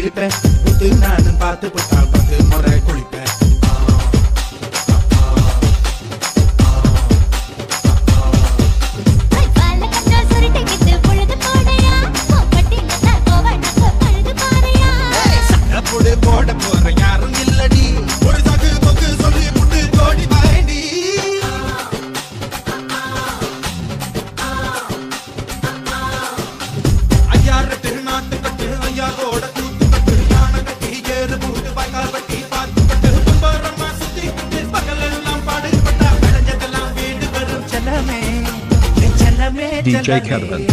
இழுப்பேன் புத்து நானும் பார்த்து புட்டால் 10 முறை குளிப்பேன் போட போற யாரும் இல்லடி ஒரு தகு தொகு சொல்லி புட்டு கோடி வாடி ஐயாறு திருநாட்டு கட்டு ஐயாவோட கூத்து கட்டு யானை கட்டி ஏறு பூட்டு பாய்க்கால் வட்டி பார்த்து கட்டு துன்பரமா சுத்தி கட்டு பகலெல்லாம் பாடுபட்டா விளைஞ்சதெல்லாம் வீடு வரும் செல்லமே செல்லமே DJ Kelvin.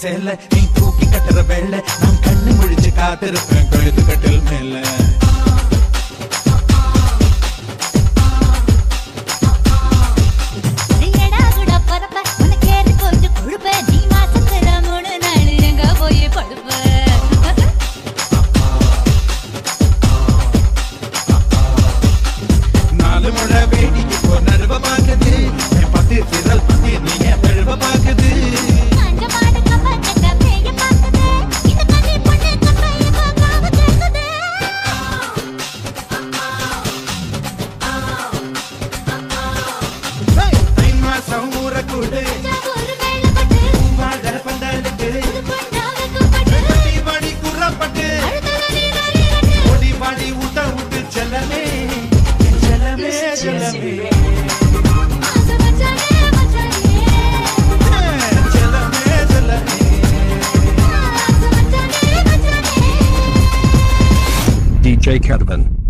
சேல நீ தூக்கி கட்டுற வேலை நான் கண்ணு முழிச்சு காத்திருப்பேன் கழுத்து கட்டில் மேல நாலு முறை வேடிக்கை போ நடுவ பாக்குது பத்தி சிறல் பத்தி நீங்க பெழுவ பாக்குது DJ Kelvin.